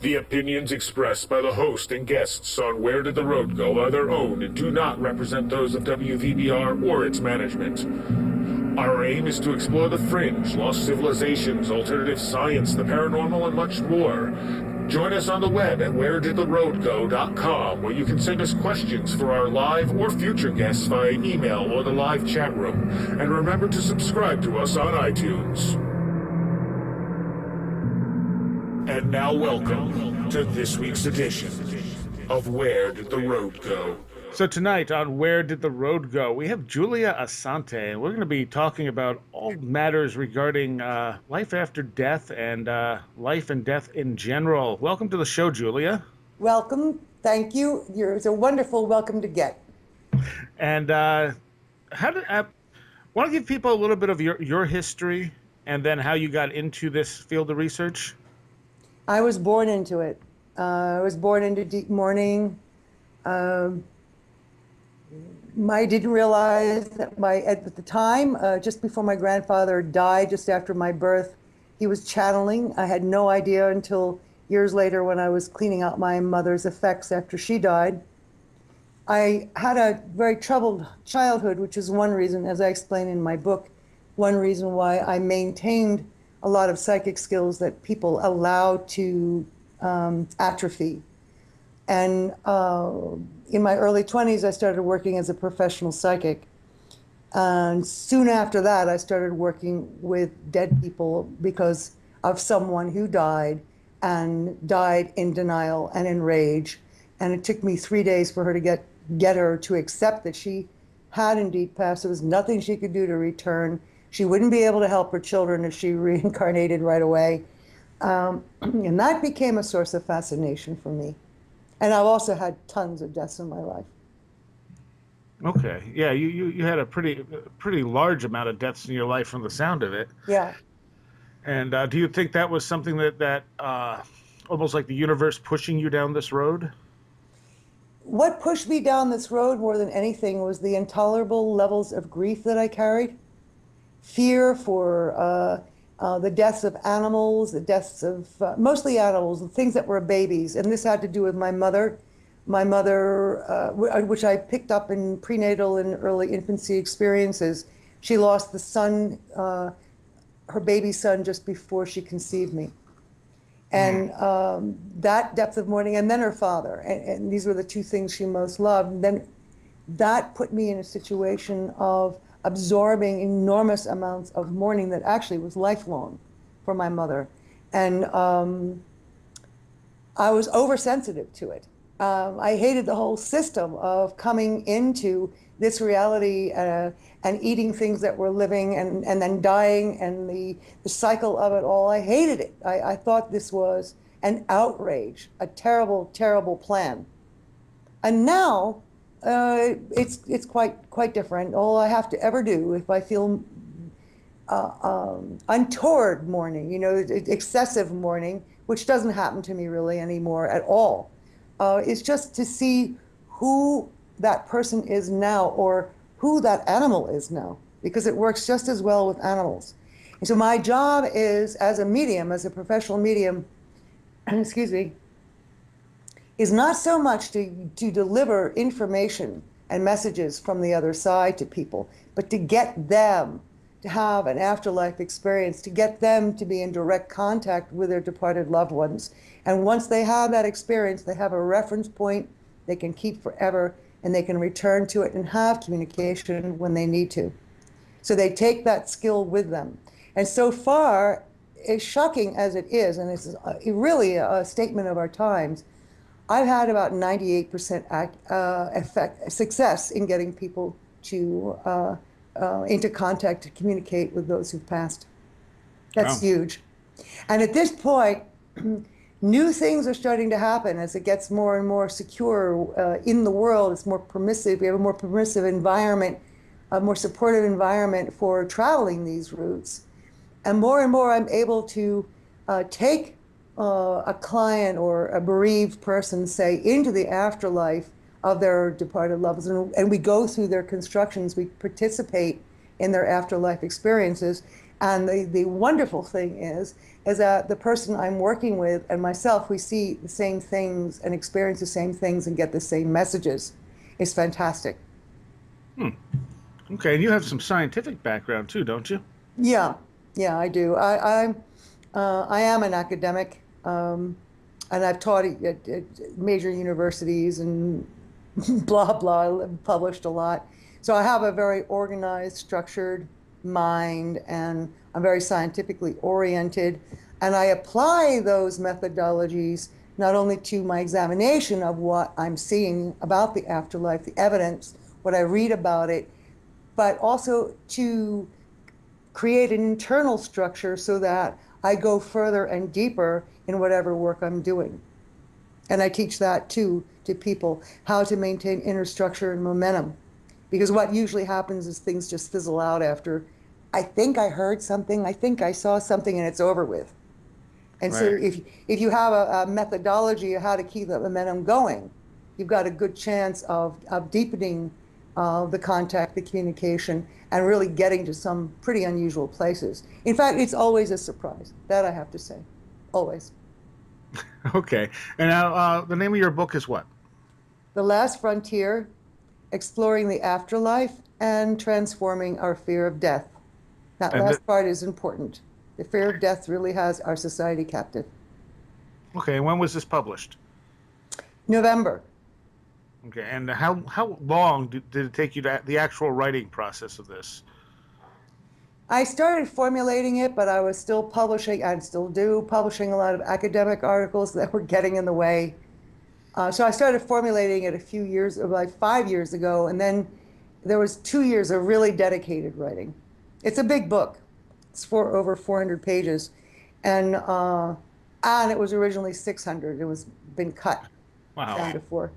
The opinions expressed by the host and guests on Where Did the Road Go are their own and do not represent those of WVBR or its management. Our aim is to explore the fringe, lost civilizations, alternative science, the paranormal, and much more. Join us on the web at wheredidtheroadgo.com, where you can send us questions for our live or future guests via email or the live chat room. And remember to subscribe to us on iTunes. And now welcome to this week's edition of Where Did the Road Go? So tonight on Where Did the Road Go, we have Julia Assante, and we're going to be talking about all matters regarding life after death and life and death in general. Welcome to the show, Julia. Welcome. Thank you. It's a wonderful welcome to get. And want to give people a little bit of your history and then how you got into this field of research? I was born into it. I was born into deep mourning. I didn't realize that at the time, just before my grandfather died, just after my birth, he was channeling. I had no idea until years later when I was cleaning out my mother's effects after she died. I had a very troubled childhood, which is one reason, as I explain in my book, one reason why I maintained a lot of psychic skills that people allow to atrophy. And in my early 20s, I started working as a professional psychic. And soon after that, I started working with dead people because of someone who died and died in denial and in rage. And it took me 3 days for her to get her to accept that she had indeed passed. There was nothing she could do to return. She wouldn't be able to help her children if she reincarnated right away. And that became a source of fascination for me. And I've also had tons of deaths in my life. Okay. Yeah, you had a pretty large amount of deaths in your life from the sound of it. Yeah. And do you think that was something that almost like the universe pushing you down this road? What pushed me down this road more than anything was the intolerable levels of grief that I carried. Fear for the deaths of animals, the deaths of mostly animals, the things that were babies. And this had to do with my mother, which I picked up in prenatal and early infancy experiences. She lost the son, her baby son, just before she conceived me. And that depth of mourning, and then her father. And these were the two things she most loved. And then that put me in a situation of absorbing enormous amounts of mourning that actually was lifelong for my mother. And I was oversensitive to it. I hated the whole system of coming into this reality and eating things that were living and then dying and the cycle of it all. I hated it. I thought this was an outrage, a terrible, terrible plan. And now, it's quite different. All I have to ever do if I feel untoward mourning, excessive mourning, which doesn't happen to me really anymore at all, is just to see who that person is now or who that animal is now, because it works just as well with animals. And so my job is, as a medium, as a professional medium, excuse me, is not so much to deliver information and messages from the other side to people, but to get them to have an afterlife experience, to get them to be in direct contact with their departed loved ones. And once they have that experience, they have a reference point they can keep forever, and they can return to it and have communication when they need to. So they take that skill with them. And so far, as shocking as it is, and it's really a statement of our times, I've had about 98% success in getting people to into contact to communicate with those who've passed. That's huge. And at this point, new things are starting to happen as it gets more and more secure in the world. It's more permissive. We have a more permissive environment, a more supportive environment for traveling these routes. And more I'm able to take a client or a bereaved person, say, into the afterlife of their departed loved ones, and we go through their constructions, we participate in their afterlife experiences, And the wonderful thing is that the person I'm working with and myself, we see the same things and experience the same things and get the same messages. It's fantastic. Okay, and you have some scientific background too, don't you? Yeah, yeah, I do. I am an academic, and I've taught at major universities and blah blah, published a lot. So I have a very organized, structured mind, and I'm very scientifically oriented. And I apply those methodologies not only to my examination of what I'm seeing about the afterlife, the evidence, what I read about it, but also to create an internal structure so that I go further and deeper in whatever work I'm doing. And I teach that too to people, how to maintain inner structure and momentum. Because what usually happens is things just fizzle out after, I think I heard something, I think I saw something, and it's over with. And so Right. if you have a methodology of how to keep that momentum going, you've got a good chance of deepening the contact, the communication, and really getting to some pretty unusual places. In fact, it's always a surprise. That I have to say, always. Okay. And now, the name of your book is what? The Last Frontier, Exploring the Afterlife and Transforming Our Fear of Death. That And last part is important. The fear of death really has our society captive. okay, and when was this published? November. Okay, and how long did it take you to the actual writing process of this? I started formulating it, but I was still publishing, and still do, publishing a lot of academic articles that were getting in the way. So I started formulating it a few years, like 5 years ago, and then there was 2 years of really dedicated writing. It's a big book. It's over 400 pages, and it was originally 600. It was been cut Wow. down to 4.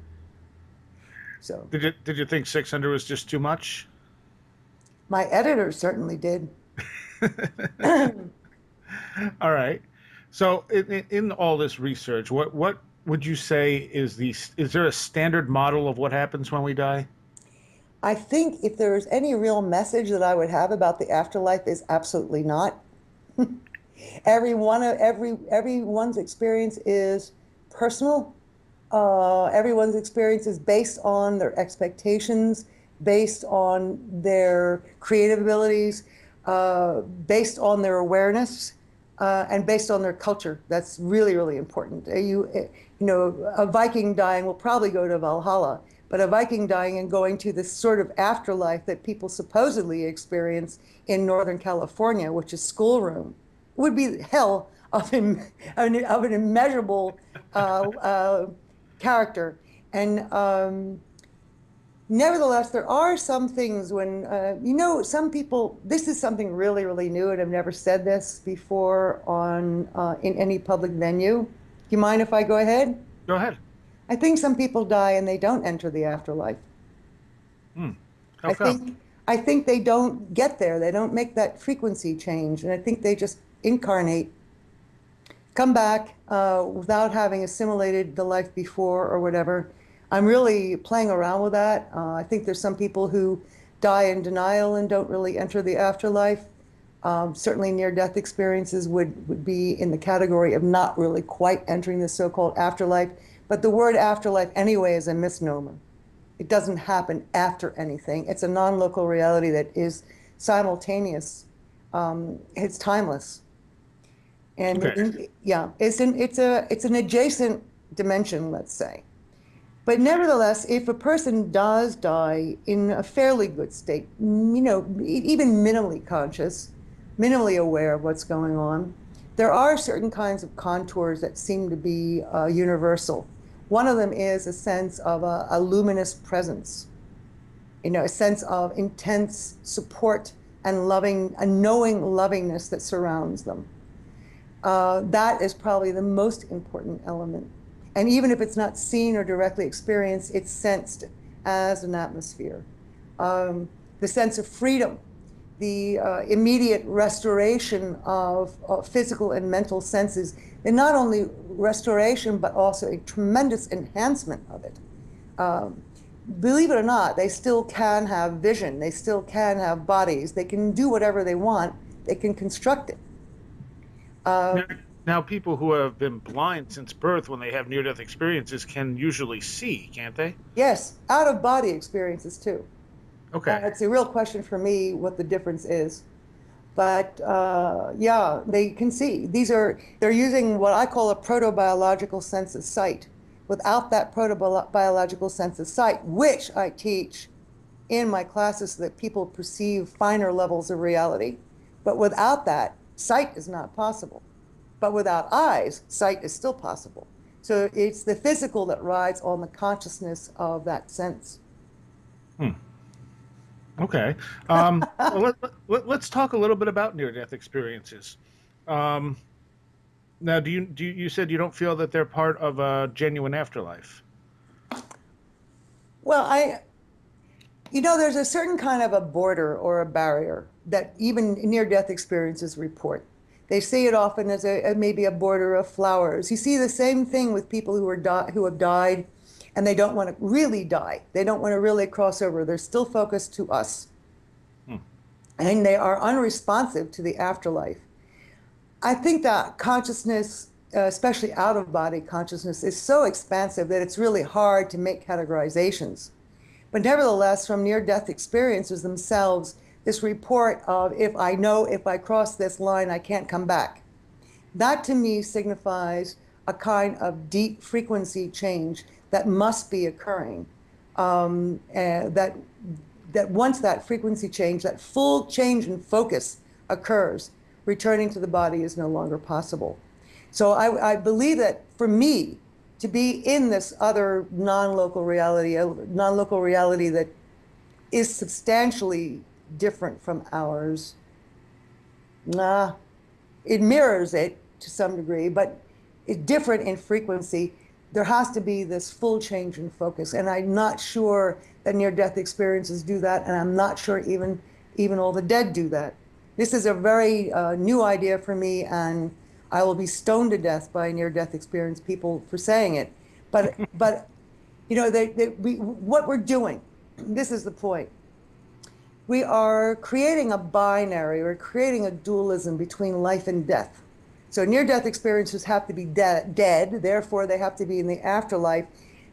So Did you think 600 was just too much? my editor certainly did. All right. So in all this research, what would you say is there a standard model of what happens when we die? I think if there's any real message that I would have about the afterlife is absolutely not. Everyone's experience is personal. Everyone's experience is based on their expectations, based on their creative abilities, based on their awareness, and based on their culture. That's really, really important. A Viking dying will probably go to Valhalla, but a Viking dying and going to this sort of afterlife that people supposedly experience in Northern California, which is schoolroom, would be hell of an immeasurable character. And nevertheless, there are some things when, some people, this is something really, really new, and I've never said this before in any public venue. Do you mind if I go ahead? Go ahead. I think some people die and they don't enter the afterlife. How come? I think they don't get there. They don't make that frequency change. And I think they just incarnate, come back without having assimilated the life before or whatever. I'm really playing around with that. I think there's some people who die in denial and don't really enter the afterlife. Certainly near-death experiences would be in the category of not really quite entering the so-called afterlife. But the word afterlife anyway is a misnomer. It doesn't happen after anything. It's a non-local reality that is simultaneous. It's timeless. And Okay. yeah, it's an adjacent dimension, let's say. But nevertheless, if a person does die in a fairly good state, even minimally conscious, minimally aware of what's going on, there are certain kinds of contours that seem to be universal. One of them is a sense of a luminous presence, a sense of intense support and a knowing lovingness that surrounds them. That is probably the most important element. And even if it's not seen or directly experienced, it's sensed as an atmosphere. The sense of freedom, the immediate restoration of physical and mental senses, and not only restoration, but also a tremendous enhancement of it. Believe it or not, they still can have vision, they still can have bodies, they can do whatever they want, They can construct it. Now, people who have been blind since birth, when they have near-death experiences, can usually see, can't they? Yes, out-of-body experiences too. Okay. It's a real question for me what the difference is. But yeah, they can see. They're using what I call a protobiological sense of sight. Without that protobiological sense of sight, which I teach in my classes so that people perceive finer levels of reality. But without that, sight is not possible. But without eyes, sight is still possible. So it's the physical that rides on the consciousness of that sense. Okay. Well, let's talk a little bit about near-death experiences. Um, Now, you said you don't feel that they're part of a genuine afterlife? Well, there's a certain kind of a border or a barrier that even near-death experiences report. They see it often as maybe a border of flowers. You see the same thing with people who have died, and they don't want to really die. They don't want to really cross over. They're still focused to us, and they are unresponsive to the afterlife. I think that consciousness, especially out-of-body consciousness, is so expansive that it's really hard to make categorizations. But nevertheless, from near-death experiences themselves, this report of if I cross this line, I can't come back. That to me signifies a kind of deep frequency change that must be occurring. That once that frequency change, that full change in focus occurs, returning to the body is no longer possible. So I believe that for me, to be in this other non-local reality that is substantially different from ours, it mirrors it to some degree, but it's different in frequency. There has to be this full change in focus, and I'm not sure that near-death experiences do that, and I'm not sure even all the dead do that. This is a very new idea for me, and I will be stoned to death by near-death experience people for saying it. But what we're doing, this is the point. We are creating a binary, we're creating a dualism between life and death. So near-death experiences have to be dead, therefore they have to be in the afterlife.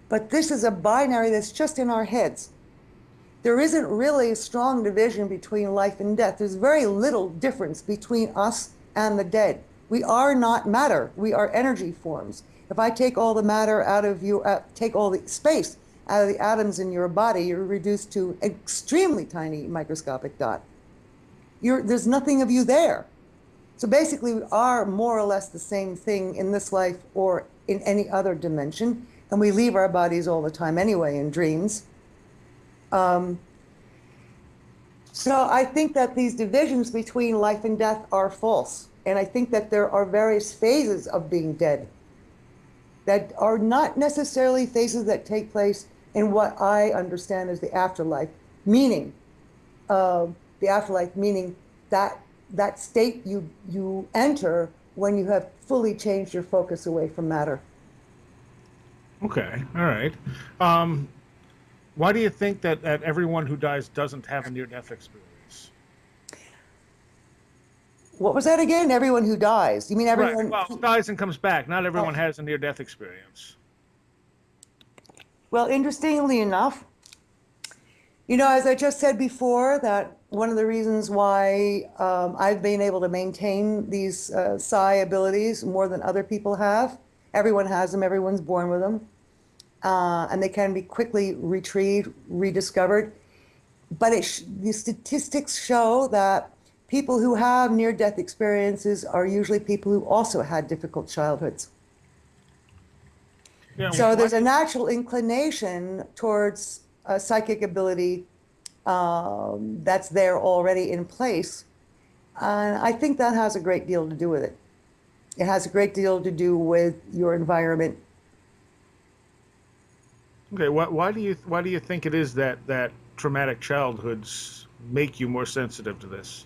But this is a binary that's just in our heads. There isn't really a strong division between life and death. There's very little difference between us and the dead. We are not matter. We are energy forms. If I take all the matter out of you, take all the space out of the atoms in your body, you're reduced to an extremely tiny microscopic dot. There's nothing of you there. So basically, we are more or less the same thing in this life or in any other dimension, and we leave our bodies all the time anyway in dreams. So I think that these divisions between life and death are false. And I think that there are various phases of being dead that are not necessarily phases that take place in what I understand as the afterlife, meaning that state you enter when you have fully changed your focus away from matter. Okay, all right. Why do you think that everyone who dies doesn't have a near-death experience? What was that again? Everyone who dies. You mean everyone? Right. Well, dies and comes back. Not everyone has a near-death experience. Well, interestingly enough, as I just said before, that one of the reasons why I've been able to maintain these psi abilities more than other people have, everyone has them, everyone's born with them, and they can be quickly retrieved, rediscovered. But the statistics show that people who have near-death experiences are usually people who also had difficult childhoods. Yeah, so there's a natural inclination towards a psychic ability that's there already in place. And I think that has a great deal to do with it. It has a great deal to do with your environment. Okay, why do you think it is that traumatic childhoods make you more sensitive to this?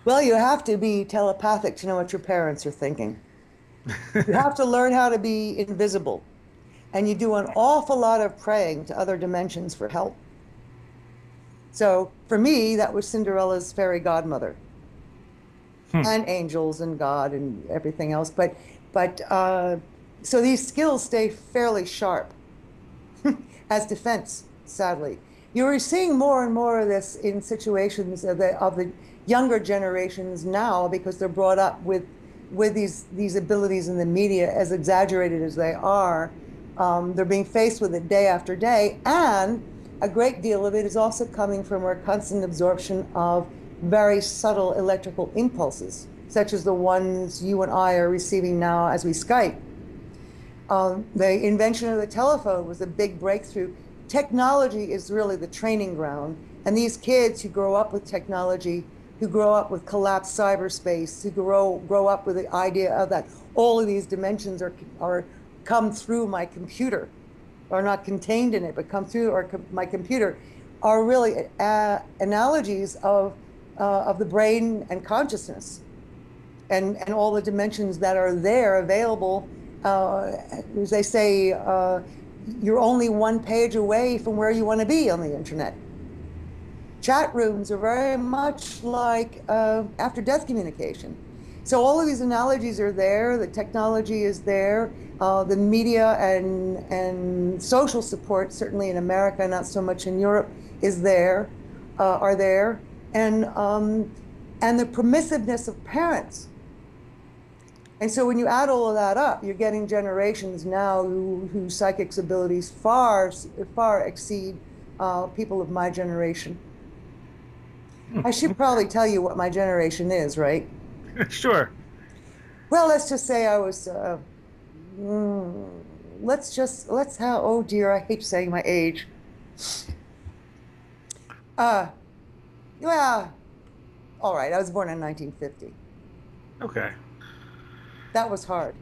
Well, you have to be telepathic to know what your parents are thinking. You have to learn how to be invisible. And you do an awful lot of praying to other dimensions for help. So for me, that was Cinderella's fairy godmother. and angels and God and everything else. But so these skills stay fairly sharp as defense, sadly. You're seeing more and more of this in situations of the younger generations now because they're brought up with these abilities in the media, as exaggerated as they are. They're being faced with it day after day, and a great deal of it is also coming from our constant absorption of very subtle electrical impulses, such as the ones you and I are receiving now as we Skype. The invention of the telephone was a big breakthrough. Technology is really the training ground, and these kids who grow up with technology, who grow up with collapsed cyberspace, who grow up with the idea of that all of these dimensions are come through my computer, are not contained in it, but come through my computer, are really analogies of the brain and consciousness, and all the dimensions that are there available. As they say, you're only one page away from where you want to be on the internet. Chat rooms are very much like after-death communication. So all of these analogies are there. The technology is there. The media and social support, certainly in America, not so much in Europe, is there, are there, and the permissiveness of parents. And so when you add all of that up, you're getting generations now whose psychic abilities far exceed people of my generation. I should probably tell you what my generation is, right? Sure. Well, let's just say I was, oh dear, I hate saying my age. Yeah, all right, I was born in 1950. Okay. That was hard.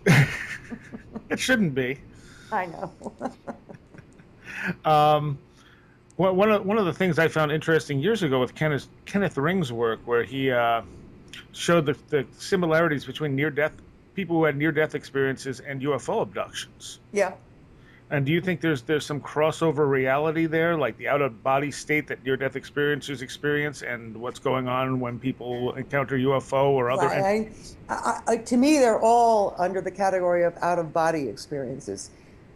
It shouldn't be. I know. One of the things I found interesting years ago with Kenneth Ring's work, where he showed the similarities between people who had near-death experiences and UFO abductions. Yeah. And do you think there's some crossover reality there, like the out-of-body state that near-death experiencers experience, and what's going on when people encounter UFO or other? Right. To me, they're all under the category of out-of-body experiences.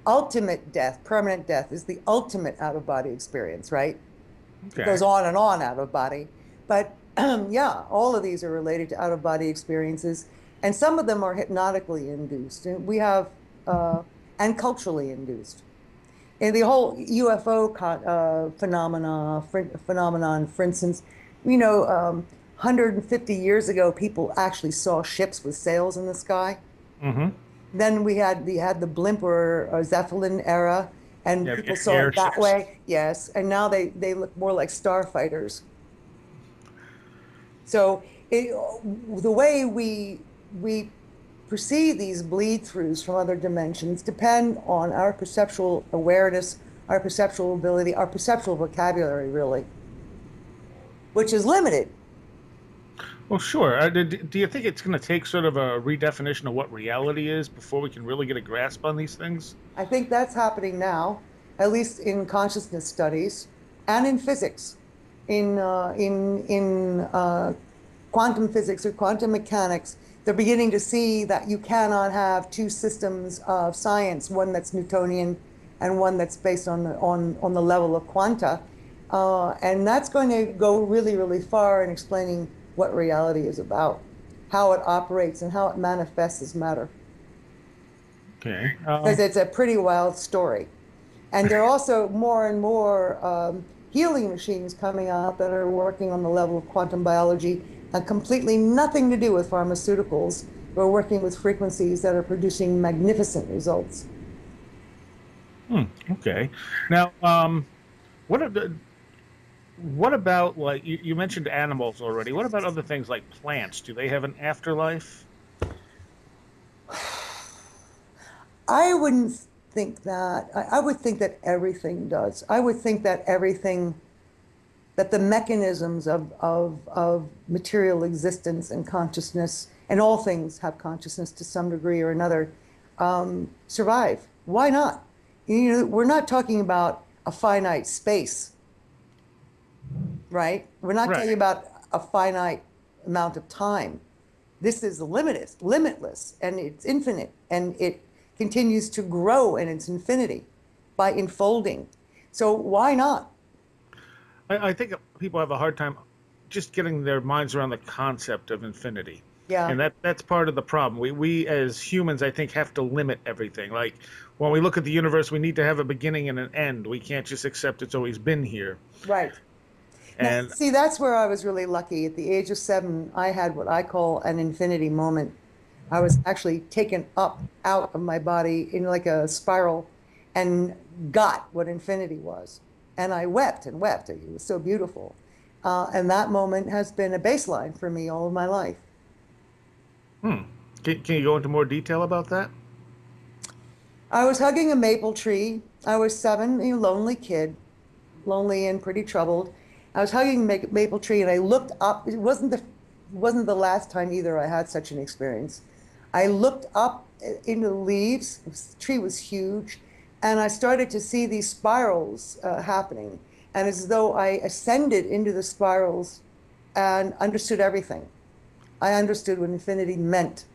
Ultimate death, permanent death, is the ultimate out-of-body experience, right? Okay. It goes on and on out of body. But yeah, all of these are related to out-of-body experiences, and some of them are hypnotically induced. And we have and culturally induced. And the whole UFO phenomenon, for instance, 150 years ago, people actually saw ships with sails in the sky. Mm-hmm. Then we had the blimp or Zeppelin era, and people saw it that way. Yes, and now they look more like starfighters. So the way we perceive these bleed-throughs from other dimensions depend on our perceptual awareness, our perceptual ability, our perceptual vocabulary, really, which is limited. Well, sure. Do you think it's going to take sort of a redefinition of what reality is before we can really get a grasp on these things? I think that's happening now, at least in consciousness studies and in physics, in quantum physics or quantum mechanics. They're beginning to see that you cannot have two systems of science, one that's Newtonian and one that's based on the level of quanta, and that's going to go really, really far in explaining what reality is about, how it operates, and how it manifests as matter. Okay. Because it's a pretty wild story. And there are also more and more healing machines coming out that are working on the level of quantum biology, and completely nothing to do with pharmaceuticals. We're working with frequencies that are producing magnificent results. Okay. Now, what about, like, you mentioned animals already. What about other things like plants? Do they have an afterlife? I wouldn't think that. I would think that everything does. I would think that that the mechanisms of material existence and consciousness, and all things have consciousness to some degree or another, survive. Why not? We're not talking about a finite space, right? We're not talking about a finite amount of time. This is limitless, and it's infinite, and it continues to grow in its infinity by enfolding. So why not? I think people have a hard time just getting their minds around the concept of infinity. Yeah. And that's part of the problem. We as humans, I think, have to limit everything. Like when we look at the universe, we need to have a beginning and an end. We can't just accept it's always been here. Right. Now, And see, that's where I was really lucky. At the age of 7, I had what I call an infinity moment. I was actually taken up out of my body in like a spiral and got what infinity was. And I wept and wept. It was so beautiful. And that moment has been a baseline for me all of my life. can you go into more detail about that? I was hugging a maple tree. I was 7, a lonely kid, lonely and pretty troubled. I was hugging a maple tree, and I looked up. It wasn't the last time either I had such an experience. I looked up into the leaves. The tree was huge, and I started to see these spirals happening. And it's as though I ascended into the spirals and understood everything. I understood what infinity meant.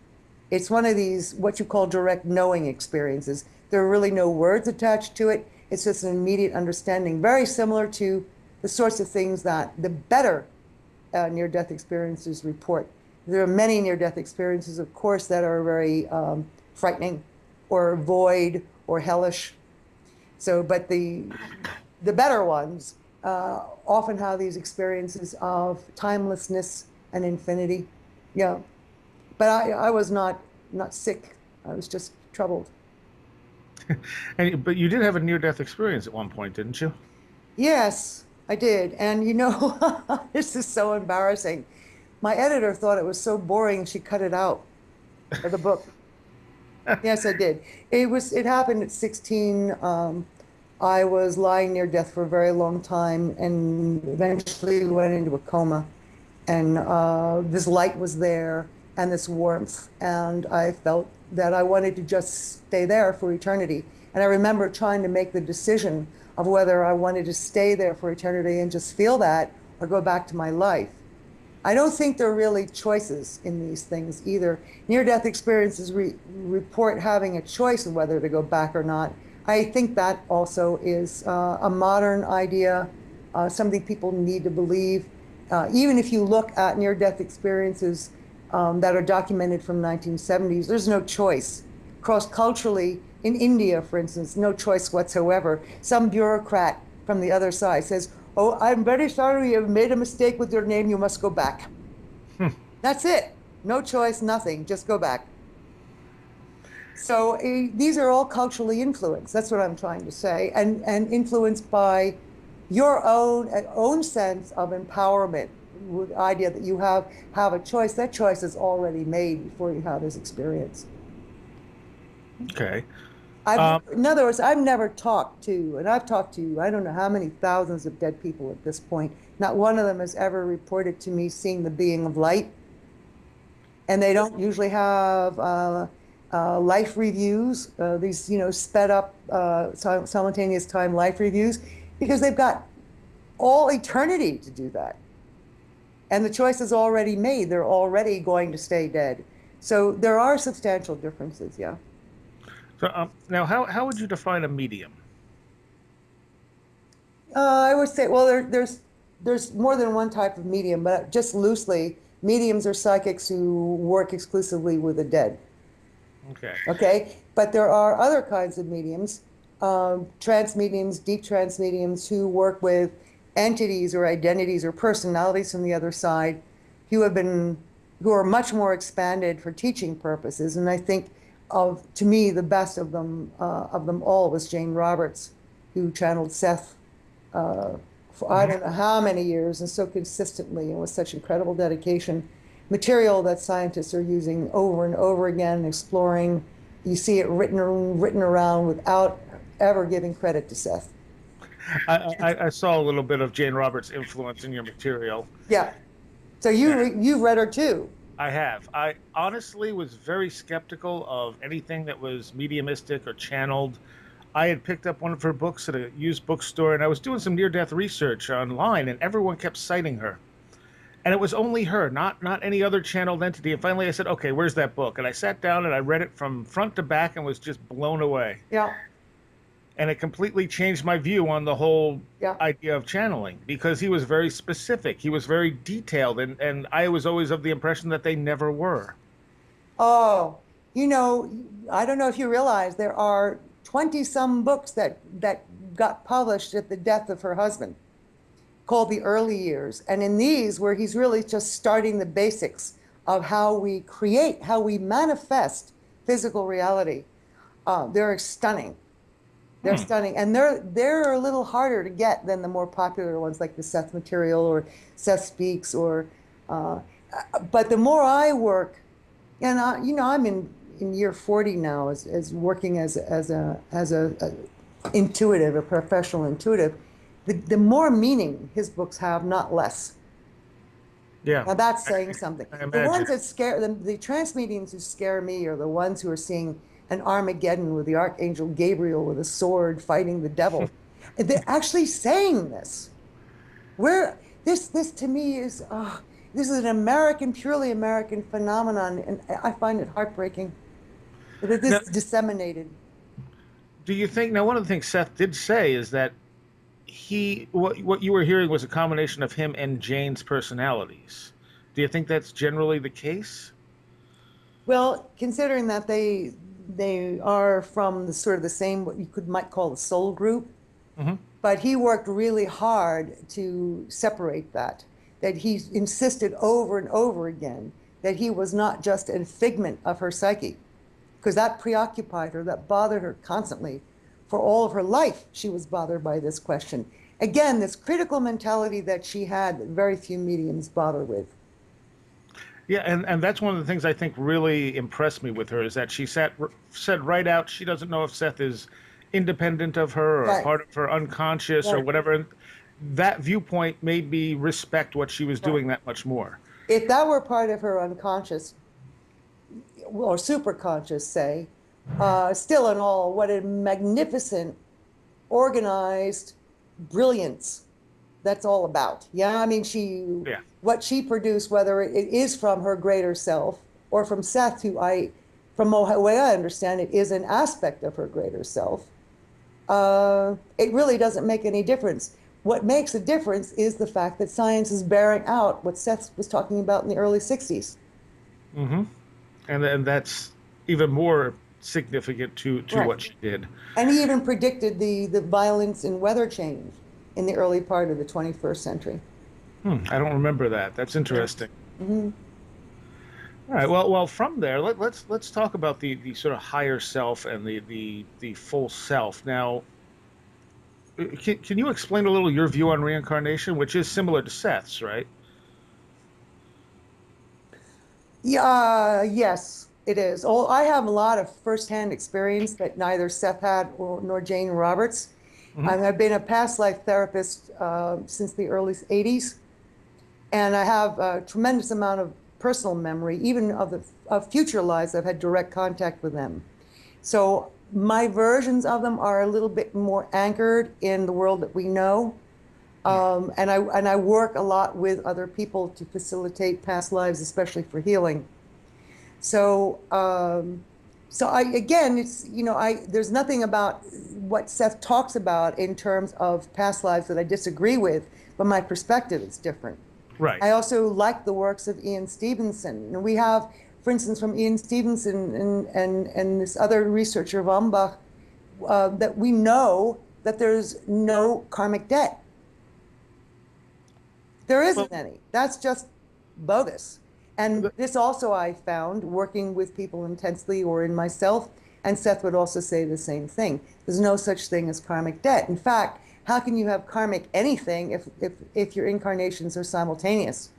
It's one of these, what you call direct knowing experiences. There are really no words attached to it. It's just an immediate understanding, very similar to the sorts of things that the better near-death experiences report. There are many near-death experiences, of course, that are very frightening or void or hellish. So, but the better ones often have these experiences of timelessness and infinity. Yeah. But I was not sick. I was just troubled. But you did have a near-death experience at one point, didn't you? Yes, I did. And this is so embarrassing. My editor thought it was so boring she cut it out of the book. Yes, I did. It happened at 16. I was lying near death for a very long time and eventually went into a coma. And this light was there and this warmth. And I felt that I wanted to just stay there for eternity. And I remember trying to make the decision of whether I wanted to stay there for eternity and just feel that or go back to my life. I don't think there are really choices in these things either. Near-death experiences report having a choice of whether to go back or not. I think that also is a modern idea, something people need to believe. Even if you look at near-death experiences that are documented from 1970s, there's no choice. Cross-culturally, in India, for instance, no choice whatsoever. Some bureaucrat from the other side says, "Oh, I'm very sorry, you have made a mistake with your name, you must go back." That's it. No choice, nothing, just go back. So these are all culturally influenced. That's what I'm trying to say, and influenced by your own sense of empowerment, with the idea that you have a choice. That choice is already made before you have this experience. Okay. In other words, I've never talked to, and I've talked to, I don't know how many thousands of dead people at this point. Not one of them has ever reported to me seeing the being of light. And they don't usually have life reviews, these, sped up simultaneous time life reviews, because they've got all eternity to do that. And the choice is already made. They're already going to stay dead. So there are substantial differences, yeah. So now, how would you define a medium? I would say, well, there's more than one type of medium, but just loosely, mediums are psychics who work exclusively with the dead. Okay. Okay, but there are other kinds of mediums, trance mediums, deep trance mediums, who work with entities or identities or personalities from the other side, who are much more expanded for teaching purposes. And I think to me, the best of them all was Jane Roberts, who channeled Seth for I don't know how many years, and so consistently, and with such incredible dedication. Material that scientists are using over and over again, exploring. You see it written around without ever giving credit to Seth. I saw a little bit of Jane Roberts' influence in your material. Yeah. So you've read her too. I have. I honestly was very skeptical of anything that was mediumistic or channeled. I had picked up one of her books at a used bookstore, and I was doing some near-death research online, and everyone kept citing her. And it was only her, not any other channeled entity. And finally I said, okay, where's that book? And I sat down and I read it from front to back and was just blown away. Yeah. And it completely changed my view on the whole Yeah. idea of channeling, because he was very specific. He was very detailed. And I was always of the impression that they never were. Oh, I don't know if you realize there are 20 some books that got published at the death of her husband, called The Early Years. And in these, where he's really just starting the basics of how we create, how we manifest physical reality, they're stunning. They're stunning. And they're a little harder to get than the more popular ones like the Seth Material or Seth Speaks but the more I work, and I'm in year 40 now as working as a intuitive, a professional intuitive. The more meaning his books have, not less. Yeah. Now that's saying something. I The ones imagine. that scare the trance mediums who scare me are the ones who are seeing an Armageddon with the Archangel Gabriel with a sword fighting the devil. They're actually saying this. This to me is this is an purely American phenomenon, and I find it heartbreaking that this is disseminated. Do you think, now one of the things Seth did say is that what you were hearing was a combination of him and Jane's personalities. Do you think that's generally the case? Well, considering that they are from the sort of the same, what you might call the soul group, but he worked really hard to separate that he insisted over and over again that he was not just a figment of her psyche, because that preoccupied her, that bothered her constantly. For all of her life, she was bothered by this question. Again, this critical mentality that she had that very few mediums bother with. Yeah, and that's one of the things I think really impressed me with her, is that she said right out she doesn't know if Seth is independent of her or Right. part of her unconscious or Right. whatever. And that viewpoint made me respect what she was doing that much more. If that were part of her unconscious or superconscious, say, still in all, what a magnificent, organized brilliance that's all about. Yeah, I mean, what she produced, whether it is from her greater self or from Seth, from the way I understand it, is an aspect of her greater self. It really doesn't make any difference. What makes a difference is the fact that science is bearing out what Seth was talking about in the early 60s. And that's even more significant to Right. what she did. And he even predicted the violence in weather change in the early part of the 21st century. I don't remember that. That's interesting. All right. Well, from there, let's talk about the sort of higher self and the full self. Now, can you explain a little your view on reincarnation, which is similar to Seth's, right? Yeah, yes, it is. I have a lot of firsthand experience that neither Seth had nor Jane Roberts. I've been a past life therapist since the early 80s, and I have a tremendous amount of personal memory, even of future lives. I've had direct contact with them. So my versions of them are a little bit more anchored in the world that we know. And I work a lot with other people to facilitate past lives, especially for healing. So there's nothing about what Seth talks about in terms of past lives that I disagree with, but my perspective is different. Right. I also like the works of Ian Stevenson. And we have, for instance, from Ian Stevenson and this other researcher, Wambach, that we know that there's no karmic debt. There isn't any. That's just bogus. And this also I found working with people intensely or in myself, and Seth would also say the same thing. There's no such thing as karmic debt. In fact, how can you have karmic anything if your incarnations are simultaneous?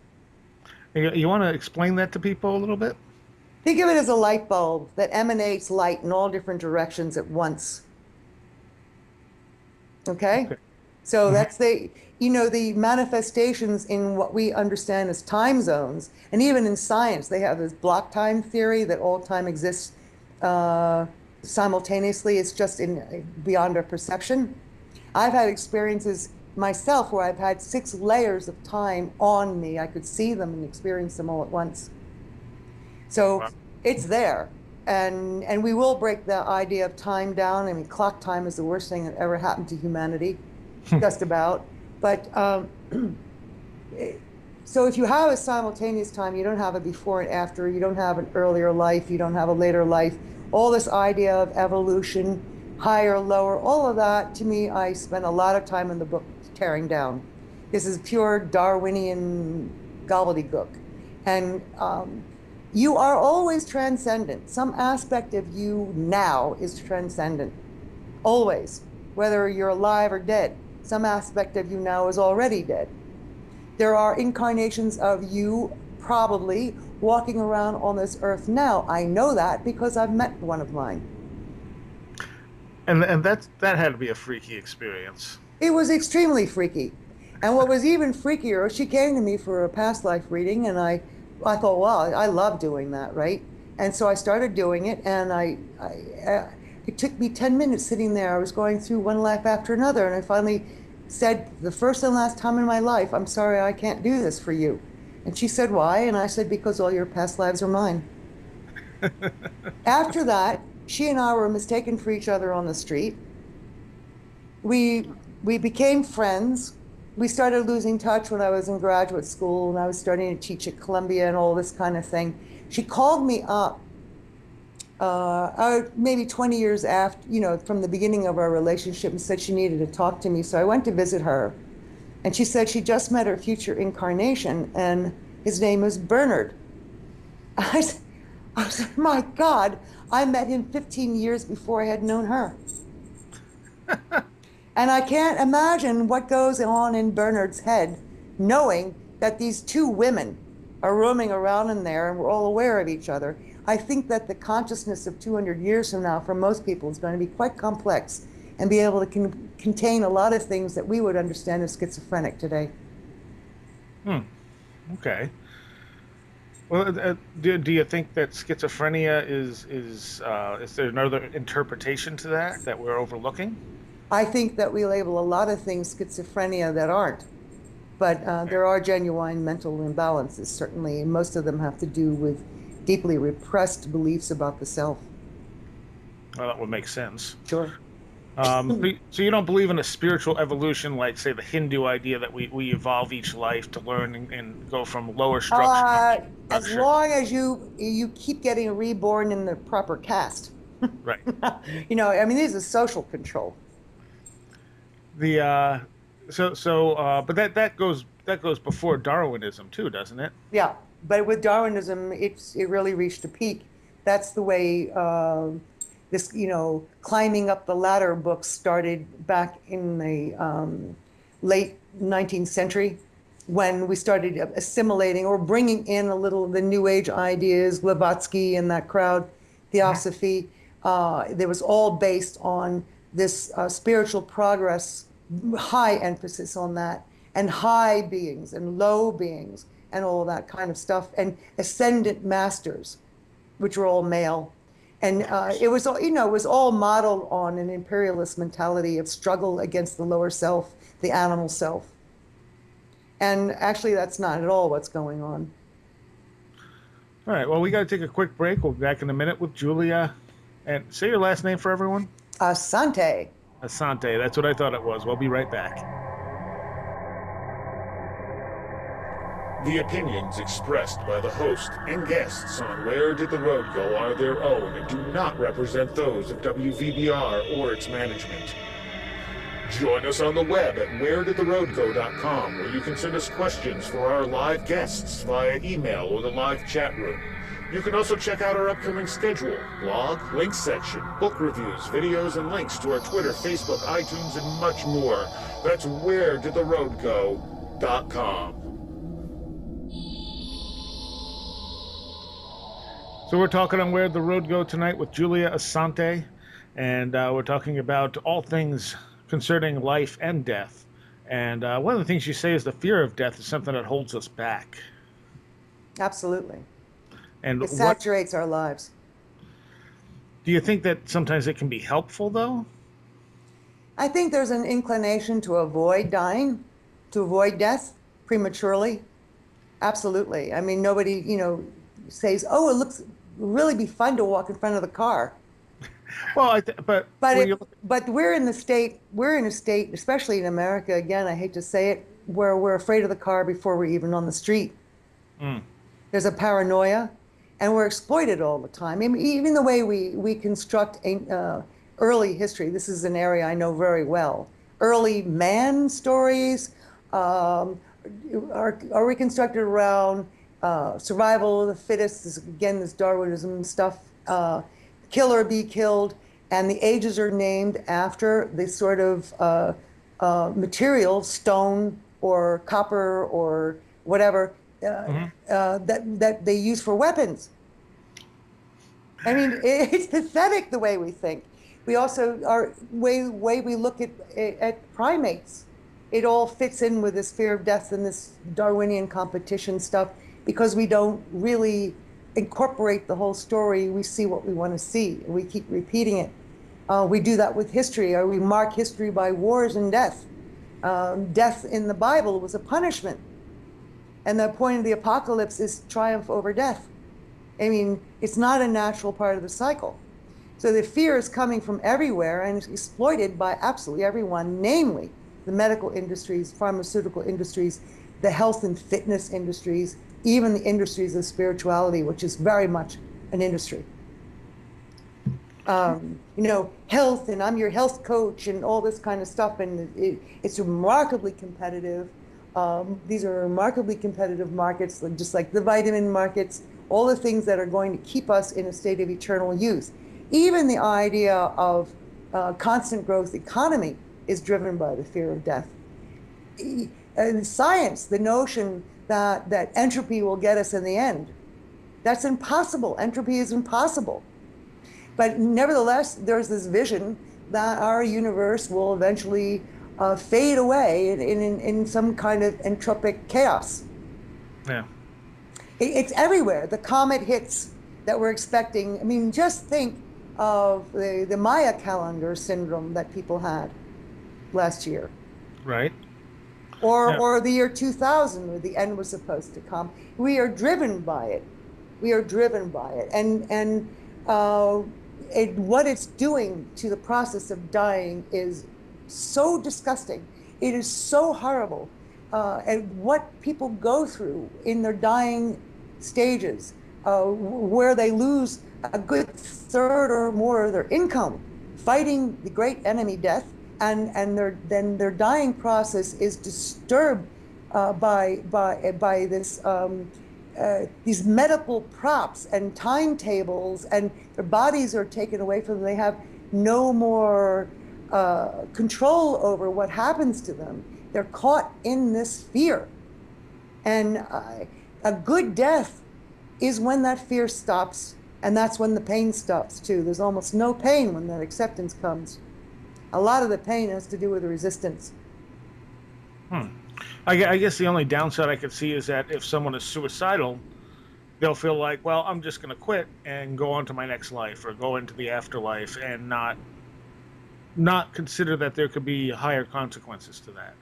You want to explain that to people a little bit? Think of it as a light bulb that emanates light in all different directions at once. Okay? So that's the manifestations in what we understand as time zones. And even in science, they have this block time theory that all time exists simultaneously. It's just beyond our perception. I've had experiences myself where I've had 6 layers of time on me. I could see them and experience them all at once. So Wow. it's there. And we will break the idea of time down. I mean, clock time is the worst thing that ever happened to humanity, just about. But so if you have a simultaneous time, you don't have a before and after, you don't have an earlier life, you don't have a later life. All this idea of evolution, higher, lower, all of that, to me, I spent a lot of time in the book tearing down. This is pure Darwinian gobbledygook. And you are always transcendent. Some aspect of you now is transcendent. Always. Whether you're alive or dead, some aspect of you now is already dead. There are incarnations of you probably walking around on this earth now. I know that because I've met one of mine. And that had to be a freaky experience. It was extremely freaky. And what was even freakier, she came to me for a past life reading, and I thought, wow, I love doing that, right? And so I started doing it, and it took me 10 minutes sitting there. I was going through one life after another, and I finally said, the first and last time in my life, I'm sorry, I can't do this for you. And she said, why? And I said, because all your past lives are mine. After that, she and I were mistaken for each other on the street. We became friends. We started losing touch when I was in graduate school and I was starting to teach at Columbia and all this kind of thing. She called me up maybe 20 years after, from the beginning of our relationship, and said she needed to talk to me. So I went to visit her, and she said she just met her future incarnation, and his name was Bernard. I said, my God, I met him 15 years before I had known her. And I can't imagine what goes on in Bernard's head, knowing that these two women are roaming around in there and we're all aware of each other. I think that the consciousness of 200 years from now, for most people, is going to be quite complex and be able to contain a lot of things that we would understand as schizophrenic today. Okay. Well, do you think that schizophrenia is there another interpretation to that we're overlooking? I think that we label a lot of things schizophrenia that aren't, but there are genuine mental imbalances, certainly, and most of them have to do with deeply repressed beliefs about the self. Well, that would make sense. Sure. So you don't believe in a spiritual evolution, like, say, the Hindu idea that we evolve each life to learn and go from lower structure. As long as you keep getting reborn in the proper caste. Right. I mean, this is social control. But that goes before Darwinism too, doesn't it? Yeah, but with Darwinism, it really reached a peak. That's the way this climbing up the ladder book started back in the late 19th century, when we started assimilating or bringing in a little the New Age ideas, Blavatsky and that crowd, Theosophy. There was all based on this spiritual progress, high emphasis on that, and high beings and low beings and all that kind of stuff, and ascendant masters, which were all male. And it was all modeled on an imperialist mentality of struggle against the lower self, the animal self. And actually, that's not at all what's going on. All right, well, we got to take a quick break. We'll be back in a minute with Julia. And say your last name for everyone. Assante. Assante, that's what I thought it was. We'll be right back. The opinions expressed by the host and guests on Where Did the Road Go are their own and do not represent those of WVBR or its management. Join us on the web at wheredidtheroadgo.com, where you can send us questions for our live guests via email or the live chat room. You can also check out our upcoming schedule, blog, links section, book reviews, videos, and links to our Twitter, Facebook, iTunes, and much more. That's wheredidtheroadgo.com. So we're talking on Where Did the Road Go tonight with Julia Assante, and we're talking about all things concerning life and death. And one of the things you say is the fear of death is something that holds us back. Absolutely. And it saturates our lives. Do you think that sometimes it can be helpful, though? I think there's an inclination to avoid dying, to avoid death prematurely. Absolutely. I mean, nobody, says, "Oh, it looks really be fun to walk in front of the car." Well, but when you look, But we're in a state, especially in America, again, I hate to say it, where we're afraid of the car before we're even on the street. There's a paranoia, and we're exploited all the time. I mean, even the way we construct early history, this is an area I know very well. Early man stories are reconstructed around survival of the fittest, this Darwinism stuff, kill or be killed, and the ages are named after the sort of material, stone or copper or whatever, that they use for weapons. I mean, it's pathetic the way we think. We also are way we look at primates. It all fits in with this fear of death and this Darwinian competition stuff because we don't really incorporate the whole story. We see what we want to see. We keep repeating it. We do that with history, or we mark history by wars and death. Death in the Bible was a punishment. And the point of the apocalypse is triumph over death. I mean, it's not a natural part of the cycle. So the fear is coming from everywhere and is exploited by absolutely everyone, namely the medical industries, pharmaceutical industries, the health and fitness industries, even the industries of spirituality, which is very much an industry. Health, and I'm your health coach and all this kind of stuff. And it's remarkably competitive. These are remarkably competitive markets, just like the vitamin markets, all the things that are going to keep us in a state of eternal youth. Even the idea of constant growth economy is driven by the fear of death. And science, the notion that entropy will get us in the end, that's impossible. Entropy is impossible. But nevertheless, there's this vision that our universe will eventually fade away in some kind of entropic chaos. yeah. It's everywhere. The comet hits that we're expecting. I mean, just think of the Maya calendar syndrome that people had last year. Right. Or the year 2000, where the end was supposed to come. We are driven by it. We are driven by it. And what it's doing to the process of dying is so disgusting. It is so horrible. And what people go through in their dying stages, where they lose a good third or more of their income fighting the great enemy death, and their dying process is disturbed by this these medical props and timetables, and their bodies are taken away from them. They have no more control over what happens to them. They're caught in this fear. And a good death is when that fear stops, and that's when the pain stops too. There's almost no pain when that acceptance comes. A lot of the pain has to do with the resistance. I guess the only downside I could see is that if someone is suicidal, they'll feel like, well, I'm just going to quit and go on to my next life or go into the afterlife, and not consider that there could be higher consequences to that.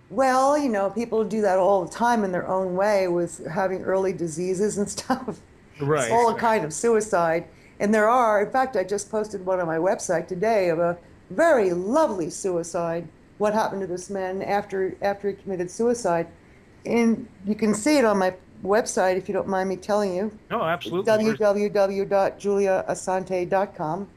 Well, people do that all the time in their own way with having early diseases and stuff. Right. It's all a kind of suicide. And there are, in fact, I just posted one on my website today of a very lovely suicide. What happened to this man after he committed suicide. And you can see it on my website, if you don't mind me telling you. No, absolutely. www.juliaassante.com.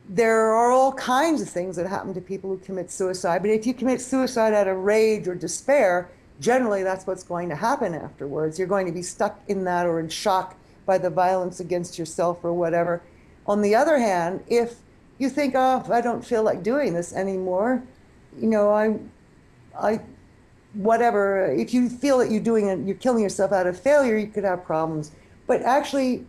There are all kinds of things that happen to people who commit suicide. But if you commit suicide out of rage or despair, generally that's what's going to happen afterwards. You're going to be stuck in that or in shock by the violence against yourself or whatever. On the other hand, if you think, oh, I don't feel like doing this anymore, whatever, if you feel that you're killing yourself out of failure, you could have problems. But actually,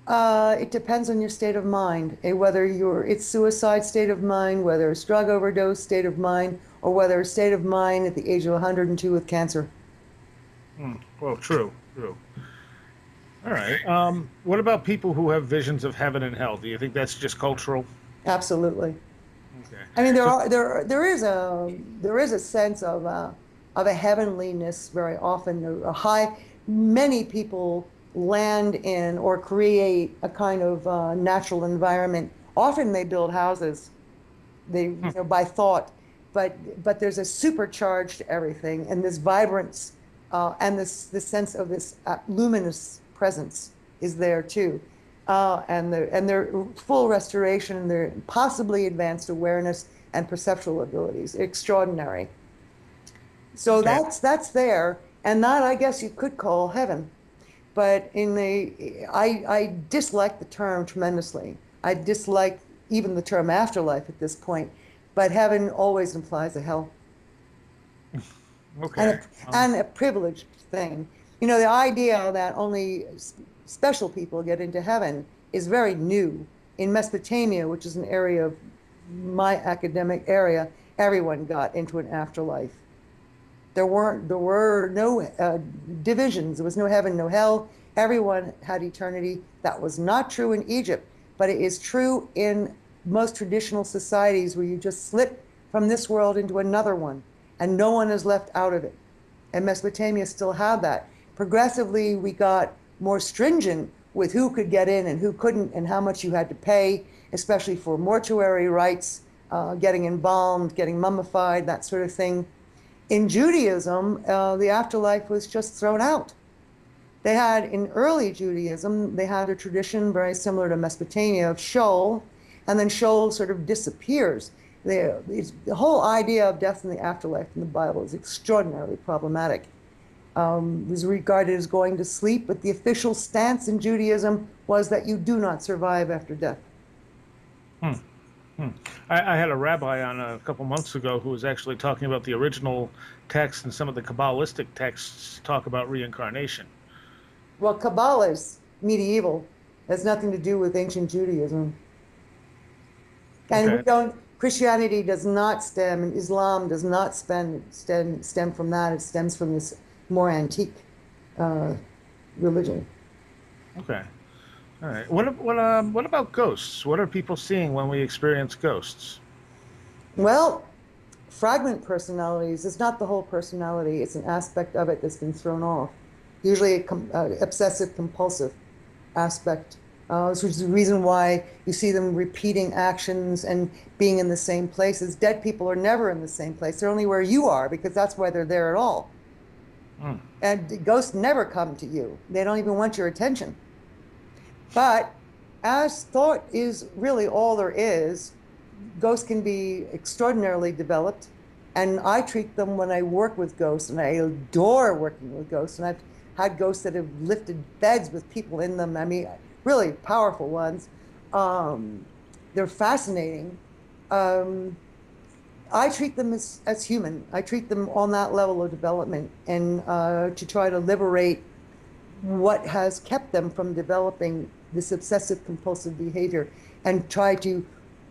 it depends on your state of mind, whether it's suicide state of mind, whether it's drug overdose state of mind, or whether it's state of mind at the age of 102 with cancer. Well, true. All right. What about people who have visions of heaven and hell? Do you think that's just cultural? Absolutely. Okay. I mean, So, there is a sense of a heavenliness very often. A high, many people land in or create a kind of natural environment. Often they build houses, by thought, but there's a supercharge to everything, and this vibrance and this sense of this luminous presence is there too. And their full restoration and their possibly advanced awareness and perceptual abilities, extraordinary. So okay. that's there, and that I guess you could call heaven. But I dislike the term tremendously. I dislike even the term afterlife at this point. But heaven always implies a hell and Okay. a privileged thing. The idea that only special people get into heaven is very new. In Mesopotamia, which is an area of my academic area, everyone got into an afterlife. There were no divisions. There was no heaven, no hell. Everyone had eternity. That was not true in Egypt, but it is true in most traditional societies where you just slip from this world into another one, and no one is left out of it. And Mesopotamia still had that. Progressively, we got more stringent with who could get in and who couldn't, and how much you had to pay, especially for mortuary rites, getting embalmed, getting mummified, that sort of thing. In Judaism, the afterlife was just thrown out. In early Judaism, they had a tradition very similar to Mesopotamia of Sheol, and then Sheol sort of disappears. The whole idea of death and the afterlife in the Bible is extraordinarily problematic. It was regarded as going to sleep, but the official stance in Judaism was that you do not survive after death. Hmm. Hmm. I had a rabbi on a couple months ago who was actually talking about the original text, and some of the Kabbalistic texts talk about reincarnation. Well, Kabbalah is medieval. It has nothing to do with ancient Judaism. And Okay. Christianity does not stem, and Islam does not stem from that. It stems from this more antique uh, religion. Okay. All right. What about ghosts? What are people seeing when we experience ghosts? Well, fragment personalities is not the whole personality. It's an aspect of it that's been thrown off. Usually obsessive compulsive aspect, which is the reason why you see them repeating actions and being in the same places. Dead people are never in the same place. They're only where you are, because that's why they're there at all. Hmm. And ghosts never come to you. They don't even want your attention. But as thought is really all there is, ghosts can be extraordinarily developed. And I treat them when I work with ghosts, and I adore working with ghosts. And I've had ghosts that have lifted beds with people in them. I mean, really powerful ones. They're fascinating. I treat them as human. I treat them on that level of development, and to try to liberate what has kept them from developing this obsessive compulsive behavior, and try to,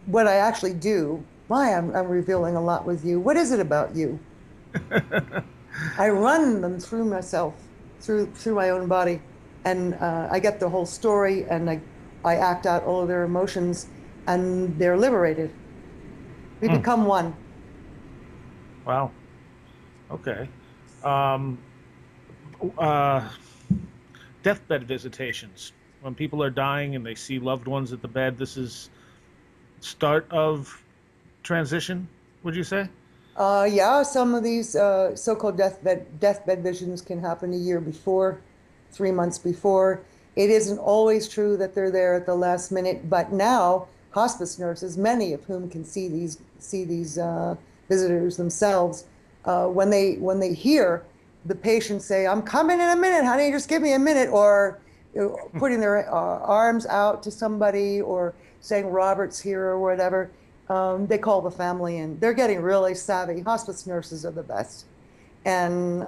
what I actually do. Why I'm revealing a lot with you. What is it about you? I run them through myself, through my own body, and I get the whole story, and I act out all of their emotions, and they're liberated. We Hmm. become one. Wow. Okay. Um, uh, Deathbed visitations. When people are dying and they see loved ones at the bed, this is start of transition, would you say? Yeah, some of these so-called deathbed visions can happen a year before, 3 months before. It isn't always true that they're there at the last minute, but now hospice nurses, many of whom can see these visitors themselves, when they hear the patient say, "I'm coming in a minute, honey, just give me a minute," or putting their arms out to somebody, or saying Robert's here or whatever. They call the family in. They're getting really savvy. Hospice nurses are the best. And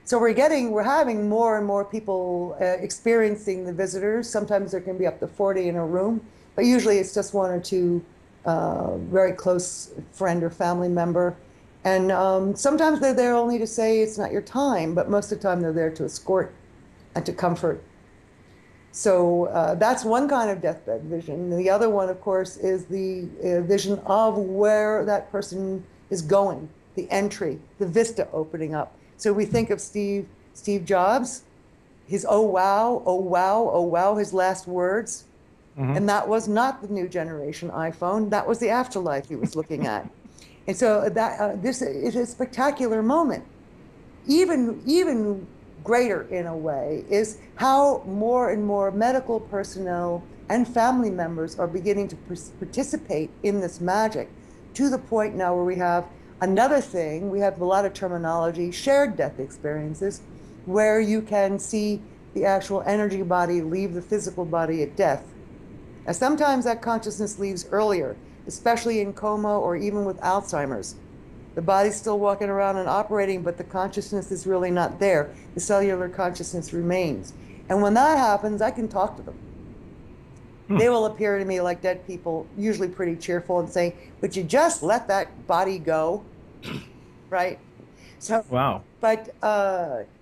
so we're having more and more people experiencing the visitors. Sometimes there can be up to 40 in a room, but usually it's just one or two very close friend or family member. And sometimes they're there only to say it's not your time, but most of the time they're there to escort and to comfort. So that's one kind of deathbed vision. The other one, of course, is the vision of where that person is going, the entry, the vista opening up. So we think of Steve Jobs, his oh wow, oh wow, oh wow, his last words. And that was not the new generation iPhone. That was the afterlife he was looking at. And so that this is a spectacular moment. Even greater in a way is how more and more medical personnel and family members are beginning to participate in this magic, to the point now where we have another thing. We have a lot of terminology, shared death experiences, where you can see the actual energy body leave the physical body at death. Now, sometimes that consciousness leaves earlier, especially in coma or even with Alzheimer's. The body's still walking around and operating, but the consciousness is really not there. The cellular consciousness remains. And when that happens, I can talk to them. They will appear to me like dead people, usually pretty cheerful, and say, "Would you just let that body go?" Right? So, Wow. But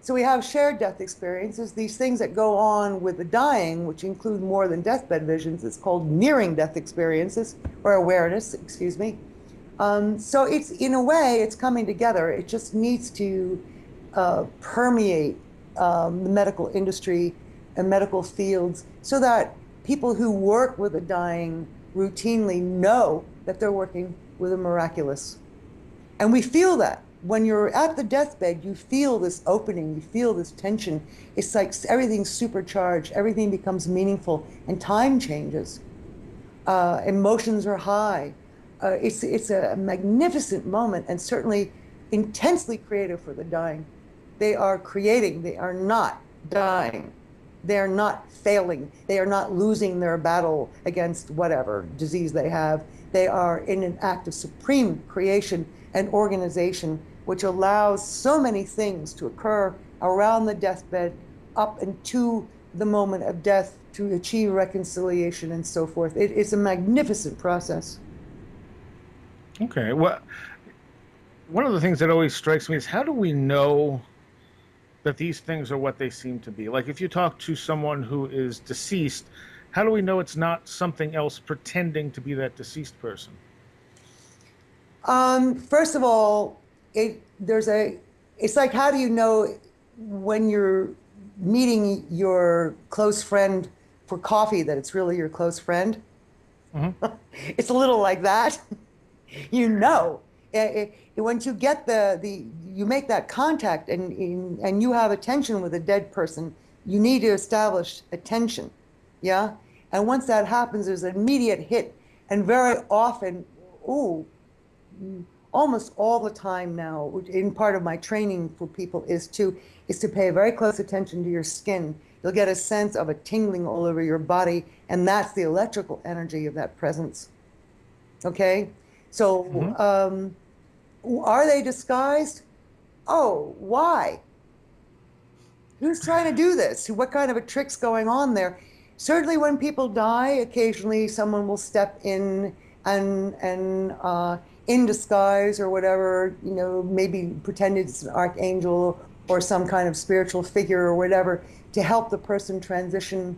so we have shared death experiences, these things that go on with the dying, which include more than deathbed visions. It's called nearing death experiences, or awareness, excuse me. So it's, in a way, it's coming together. It just needs to permeate the medical industry and medical fields so that people who work with the dying routinely know that they're working with a miraculous. And we feel that. When you're at the deathbed, you feel this opening, you feel this tension. It's like everything's supercharged, everything becomes meaningful, and time changes. Emotions are high. It's a magnificent moment, and certainly intensely creative for the dying. They are creating, they are not dying. They are not failing. They are not losing their battle against whatever disease they have. They are in an act of supreme creation and organization, which allows so many things to occur around the deathbed up into the moment of death to achieve reconciliation and so forth. It's a magnificent process. Okay. Well, one of the things that always strikes me is, how do we know that these things are what they seem to be? Like, if you talk to someone who is deceased, how do we know it's not something else pretending to be that deceased person? First of all, it's like, how do you know when you're meeting your close friend for coffee that it's really your close friend? It's a little like that. You know, once you get you make that contact and you have attention with a dead person, you need to establish attention, yeah? And once that happens, there's an immediate hit, and very often, almost all the time now, in part of my training for people is to pay very close attention to your skin. You'll get a sense of a tingling all over your body, and that's the electrical energy of that presence. Okay? So, are they disguised? Oh, why? Who's trying to do this? What kind of a trick's going on there? Certainly when people die, occasionally someone will step in and in disguise or whatever, maybe pretend it's an archangel or some kind of spiritual figure or whatever, to help the person transit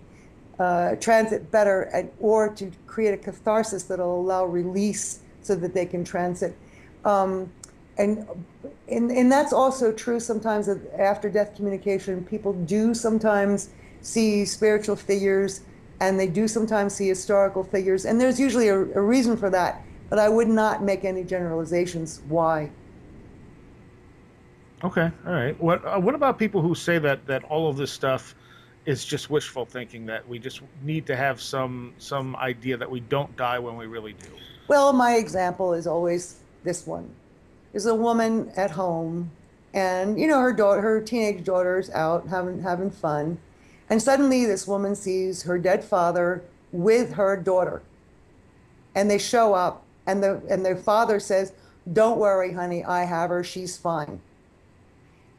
better, or to create a catharsis that'll allow release so that they can transit. And that's also true sometimes of after death communication. People do sometimes see spiritual figures, and they do sometimes see historical figures, and there's usually a reason for that, but I would not make any generalizations why. Okay, all right. What about people who say that all of this stuff is just wishful thinking, that we just need to have some idea that we don't die when we really do? Well, my example is always this one. There's a woman at home, and her teenage daughter's out having fun, and suddenly this woman sees her dead father with her daughter, and they show up, and their father says, "Don't worry, honey, I have her. She's fine."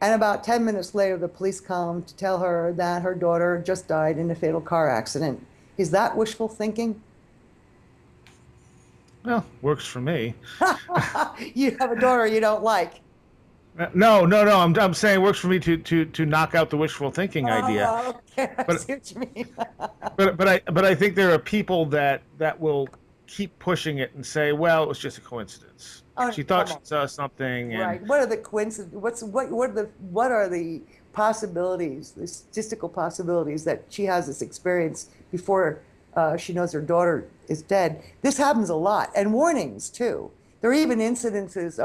And about 10 minutes later, the police come to tell her that her daughter just died in a fatal car accident. Is that wishful thinking? Well, works for me. You have a daughter you don't like. No. I'm saying it works for me to knock out the wishful thinking idea. Oh, okay. I But see what you mean. but I think there are people that will keep pushing it and say, well, it was just a coincidence. Oh, She thought come she on. saw something, and Right. What are the coincidences? What are the possibilities, the statistical possibilities that she has this experience before she knows her daughter is dead? This happens a lot, and warnings too. There are even incidences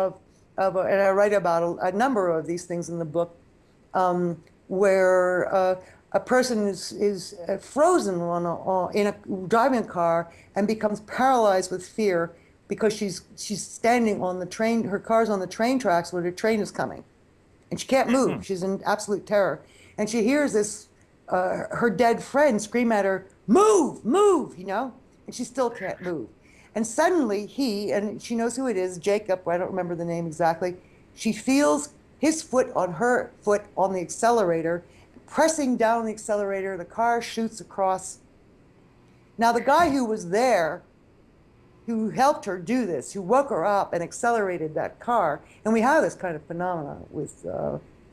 and I write about a number of these things in the book, where a person is frozen in a driving a car and becomes paralyzed with fear because she's standing on the train. Her car's on the train tracks where the train is coming, and she can't move. She's in absolute terror, and she hears this her dead friend scream at her, "Move, move!" and she still can't move. And suddenly and she knows who it is, Jacob. I don't remember the name exactly. She feels his foot on her foot on the accelerator, pressing down the accelerator. The car shoots across. Now the guy who was there, who helped her do this, who woke her up and accelerated that car. And we have this kind of phenomena with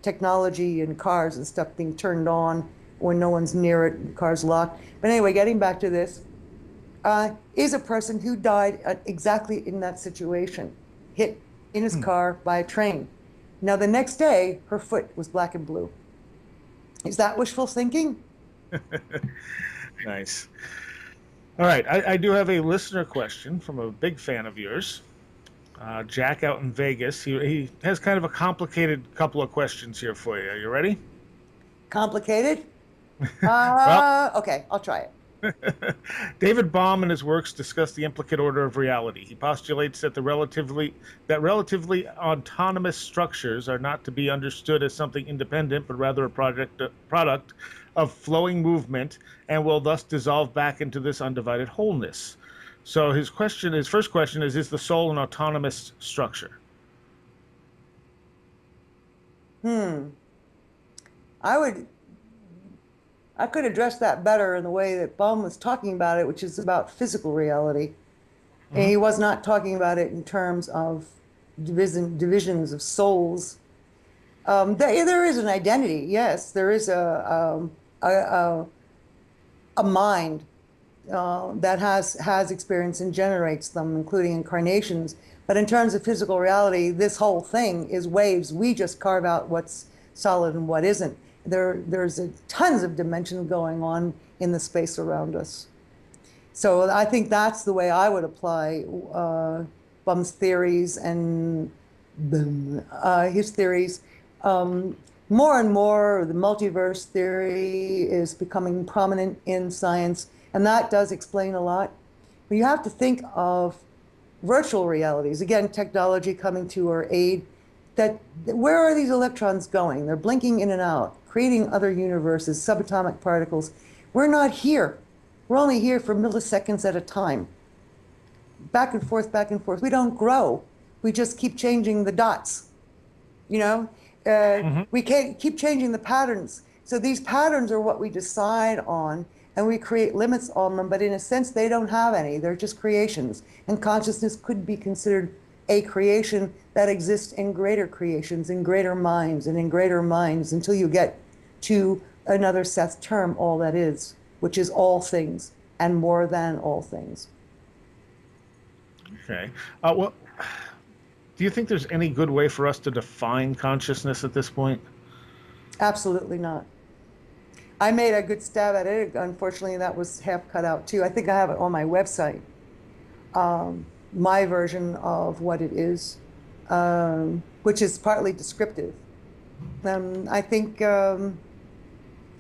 technology and cars and stuff being turned on when no one's near it, the car's locked. But anyway, getting back to this, is a person who died exactly in that situation, hit in his car by a train. Now, the next day, her foot was black and blue. Is that wishful thinking? Nice. All right, I do have a listener question from a big fan of yours, Jack out in Vegas. He has kind of a complicated couple of questions here for you. Are you ready? Complicated? Well, Okay, I'll try it. David Baum in his works discuss the implicate order of reality. He postulates that relatively autonomous structures are not to be understood as something independent, but rather a product of flowing movement, and will thus dissolve back into this undivided wholeness. So his first question is the soul an autonomous structure? I could address that better in the way that Baum was talking about it, which is about physical reality. And he was not talking about it in terms of divisions of souls. There is an identity, yes. There is a mind that has experience and generates them, including incarnations. But in terms of physical reality, this whole thing is waves. We just carve out what's solid and what isn't. There's tons of dimensions going on in the space around us. So I think that's the way I would apply Bum's theories and his theories. More and more, the multiverse theory is becoming prominent in science, and that does explain a lot. But you have to think of virtual realities. Again, technology coming to our aid. Where are these electrons going? They're blinking in and out, creating other universes, subatomic particles. We're not here. We're only here for milliseconds at a time. Back and forth, back and forth. We don't grow. We just keep changing the dots. We can't keep changing the patterns. So these patterns are what we decide on, and we create limits on them, but in a sense, they don't have any. They're just creations. And consciousness could be considered a creation that exists in greater creations, in greater minds, and in greater minds until you get to another Seth term, all that is, which is all things and more than all things. Okay. Well, do you think there's any good way for us to define consciousness at this point? Absolutely not. I made a good stab at it. Unfortunately, that was half cut out too. I think I have it on my website. My version of what it is, which is partly descriptive. I think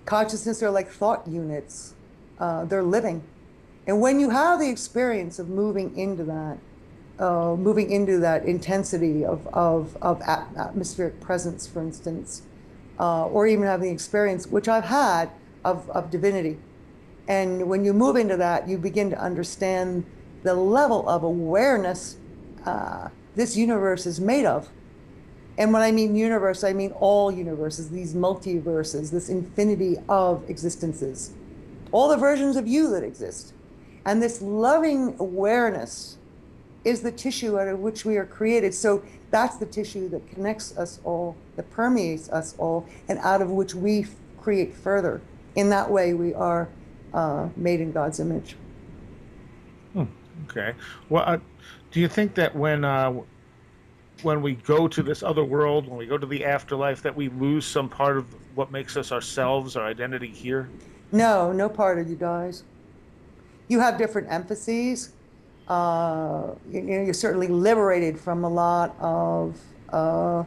consciousness are like thought units. They're living. And when you have the experience of moving into that intensity of atmospheric presence, for instance, or even having the experience, which I've had, of divinity. And when you move into that, you begin to understand the level of awareness this universe is made of. And when I mean universe, I mean all universes, these multiverses, this infinity of existences, all the versions of you that exist. And this loving awareness is the tissue out of which we are created. So that's the tissue that connects us all, that permeates us all, and out of which we create further. In that way, we are made in God's image. Okay. Well, do you think that when we go to this other world, when we go to the afterlife, that we lose some part of what makes us ourselves, our identity here? No, no part of you dies. You have different emphases. You're certainly liberated from a lot of the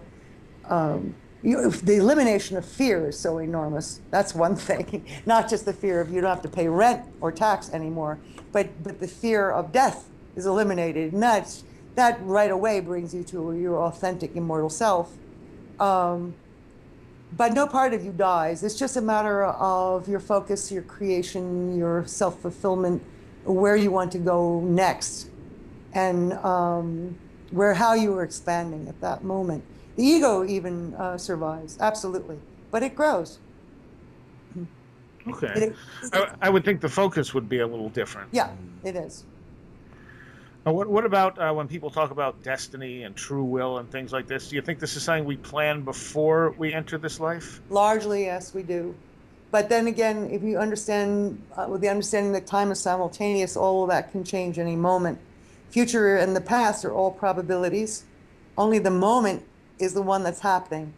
elimination of fear is so enormous. That's one thing. Not just the fear of you don't have to pay rent or tax anymore, but the fear of death is eliminated, and that right away brings you to your authentic immortal self. But no part of you dies. It's just a matter of your focus, your creation, your self-fulfillment, where you want to go next, and how you are expanding at that moment. The ego even survives, absolutely, but it grows. Okay. I would think the focus would be a little different. Yeah, it is. What about when people talk about destiny and true will and things like this? Do you think this is something we plan before we enter this life? Largely, yes, we do. But then again, if you understand, with the understanding that time is simultaneous, all of that can change any moment. Future and the past are all probabilities. Only the moment is the one that's happening.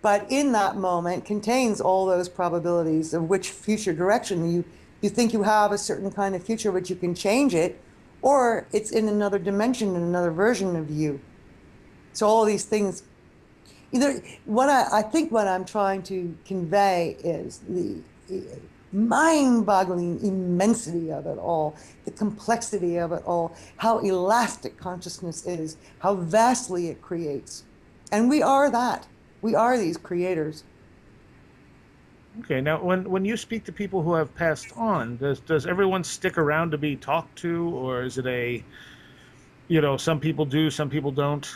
But in that moment contains all those probabilities of which future direction. You think you have a certain kind of future, but you can change it, or it's in another dimension, in another version of you. So all these things, I think what I'm trying to convey is the mind-boggling immensity of it all, the complexity of it all, how elastic consciousness is, how vastly it creates. And we are that. We are these creators. Okay, now when you speak to people who have passed on, does everyone stick around to be talked to, or is it some people do, some people don't?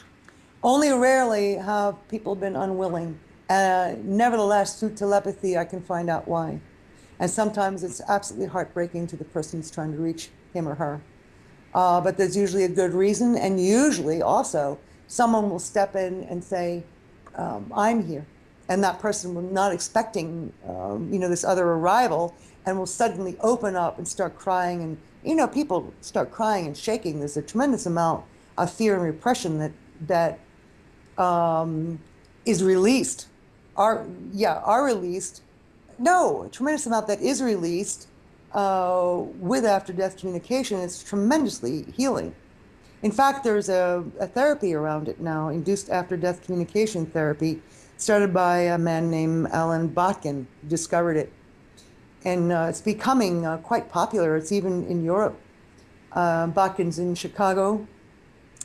Only rarely have people been unwilling. Nevertheless, through telepathy, I can find out why. And sometimes it's absolutely heartbreaking to the person who's trying to reach him or her. But there's usually a good reason, and usually also someone will step in and say, I'm here. And that person will not expecting, this other arrival, and will suddenly open up and start crying. And, people start crying and shaking. There's a tremendous amount of fear and repression that is released. Are released. No, a tremendous amount that is released with after-death communication. It's tremendously healing. In fact, there's a therapy around it now, induced after-death communication therapy, started by a man named Alan Botkin, who discovered it. And it's becoming quite popular. It's even in Europe. Botkin's in Chicago,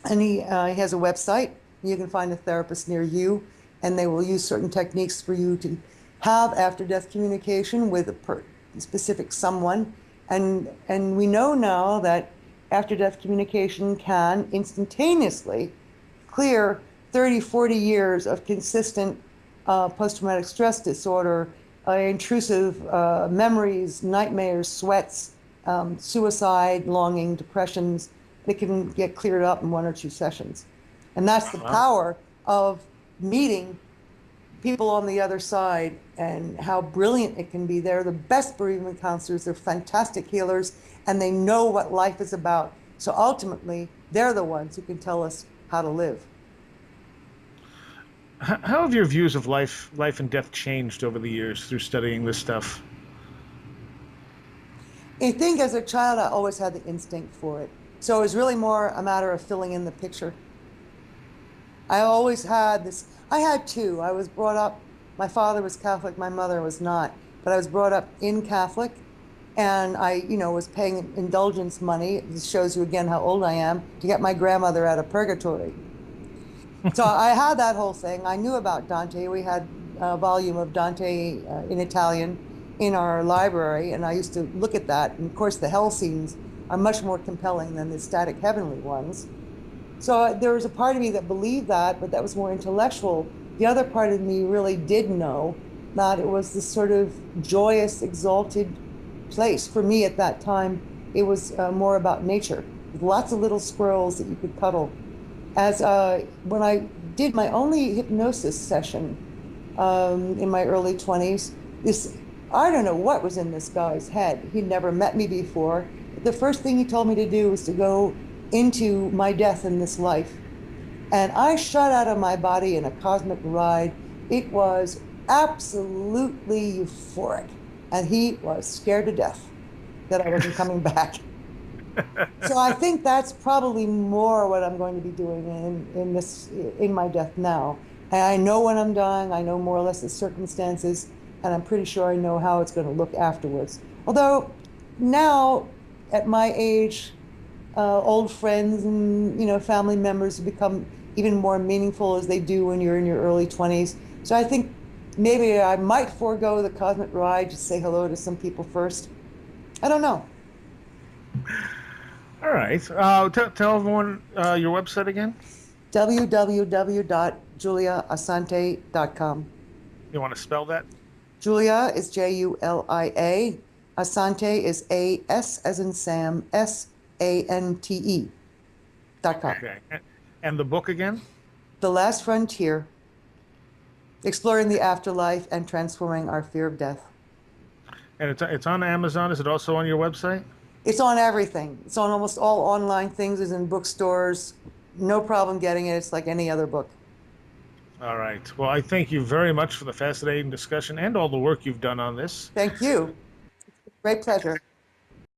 and he has a website. You can find a therapist near you, and they will use certain techniques for you to have after-death communication with a specific someone. And we know now that after-death communication can instantaneously clear 30, 40 years of consistent post-traumatic stress disorder, intrusive memories, nightmares, sweats, suicide, longing, depressions. It can get cleared up in 1 or 2 sessions. And that's the power of meeting people on the other side and how brilliant it can be. They're the best bereavement counselors. They're fantastic healers, and they know what life is about. So ultimately, they're the ones who can tell us how to live. How have your views of life and death changed over the years through studying this stuff? I think as a child, I always had the instinct for it. So it was really more a matter of filling in the picture. I always had this. I had two. I was brought up, my father was Catholic, my mother was not, but I was brought up in Catholic, and I, was paying indulgence money. This shows you again how old I am, to get my grandmother out of purgatory. So I had that whole thing. I knew about Dante. We had a volume of Dante in Italian in our library, and I used to look at that. And of course, the hell scenes are much more compelling than the static heavenly ones. So there was a part of me that believed that, but that was more intellectual. The other part of me really did know that it was this sort of joyous, exalted place. For me at that time, it was more about nature. with lots of little squirrels that you could cuddle. As when I did my only hypnosis session in my early 20s, this I don't know what was in this guy's head. He'd never met me before. The first thing he told me to do was to go into my death in this life. And I shot out of my body in a cosmic ride. It was absolutely euphoric. And he was scared to death that I wasn't coming back. So I think that's probably more what I'm going to be doing in my death now. And I know when I'm dying, I know more or less the circumstances, and I'm pretty sure I know how it's going to look afterwards. Although now, at my age, old friends and family members have become even more meaningful as they do when you're in your early 20s. So I think maybe I might forego the cosmic ride to say hello to some people first. I don't know. All right. Tell everyone your website again. www.juliaassante.com. You want to spell that? Julia is Julia. Assante is A-S as in Sam, SANTE.com. Okay. And the book again? The Last Frontier, Exploring the Afterlife and Transforming Our Fear of Death. And it's on Amazon. Is it also on your website? It's on everything. It's on almost all online things. It's in bookstores. No problem getting it. It's like any other book. All right. Well, I thank you very much for the fascinating discussion and all the work you've done on this. Thank you. Great pleasure.